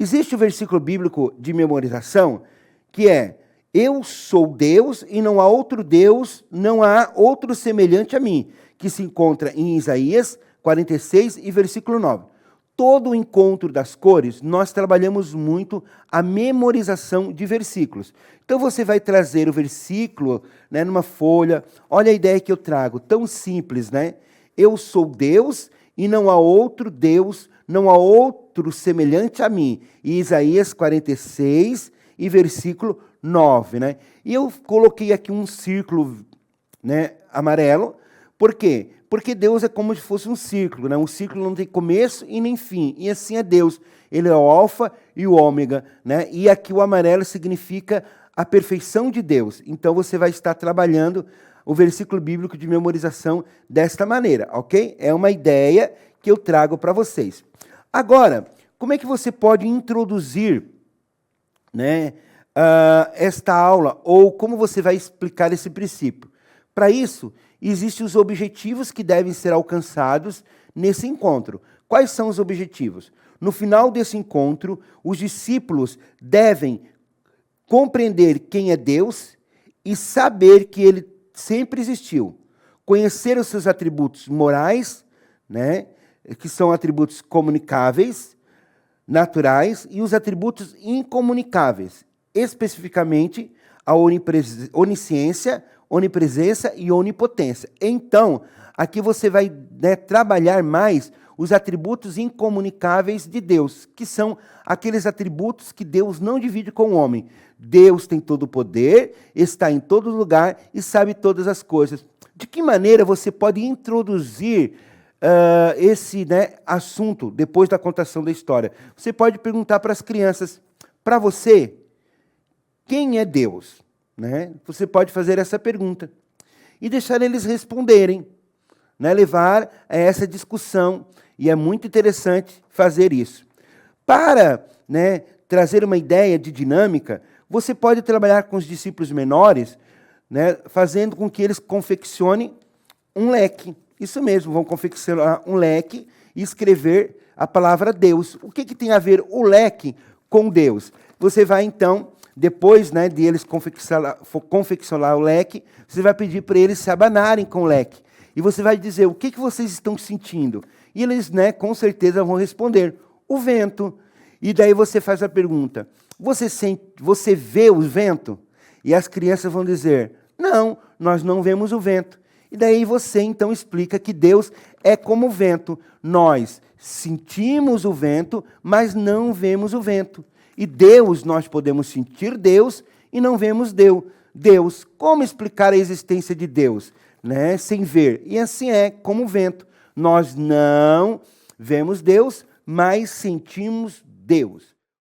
Existe o versículo bíblico de memorização que é: eu sou Deus e não há outro Deus, não há outro semelhante a mim, que se encontra em Isaías 46 e versículo 9. Todo o encontro das cores, nós trabalhamos muito a memorização de versículos. Então você vai trazer o versículo, né, numa folha. Olha a ideia que eu trago, tão simples, né? Eu sou Deus e não há outro Deus, não há outro semelhante a mim. E Isaías 46 e versículo 9, né? E eu coloquei aqui um círculo, né, amarelo. Por quê? Porque Deus é como se fosse um círculo, né? Um círculo não tem começo e nem fim. E assim é Deus. Ele é o alfa e o ômega, né? E aqui o amarelo significa a perfeição de Deus. Então você vai estar trabalhando o versículo bíblico de memorização desta maneira, ok? É uma ideia que eu trago para vocês. Agora, como é que você pode introduzir, né, esta aula, ou como você vai explicar esse princípio? Para isso, existem os objetivos que devem ser alcançados nesse encontro. Quais são os objetivos? No final desse encontro, os discípulos devem compreender quem é Deus e saber que Ele sempre existiu. Conhecer os seus atributos morais, né, que são atributos comunicáveis, naturais, e os atributos incomunicáveis, especificamente a onisciência, onipresença e onipotência. Então, aqui você vai, né, trabalhar mais os atributos incomunicáveis de Deus, que são aqueles atributos que Deus não divide com o homem. Deus tem todo o poder, está em todo lugar e sabe todas as coisas. De que maneira você pode introduzir esse, né, assunto depois da contação da história? Você pode perguntar para as crianças: para você, quem é Deus? Né? Você pode fazer essa pergunta e deixar eles responderem, né? Levar a essa discussão. E é muito interessante fazer isso. Para, né, trazer uma ideia de dinâmica, você pode trabalhar com os discípulos menores, né, fazendo com que eles confeccionem um leque. Isso mesmo, vão confeccionar um leque e escrever a palavra Deus. O que tem a ver o leque com Deus? Você vai, então, depois, né, de eles confeccionar o leque, você vai pedir para eles se abanarem com o leque. E você vai dizer: o que vocês estão sentindo? E eles, né, com certeza vão responder: o vento. E daí você faz a pergunta: você vê o vento? E as crianças vão dizer: não, nós não vemos o vento. E daí você então explica que Deus é como o vento. Nós sentimos o vento, mas não vemos o vento. E Deus, nós podemos sentir Deus e não vemos Deus. Como explicar a existência de Deus, né, sem ver? E assim é como o vento. Nós não vemos Deus, mas sentimos Deus.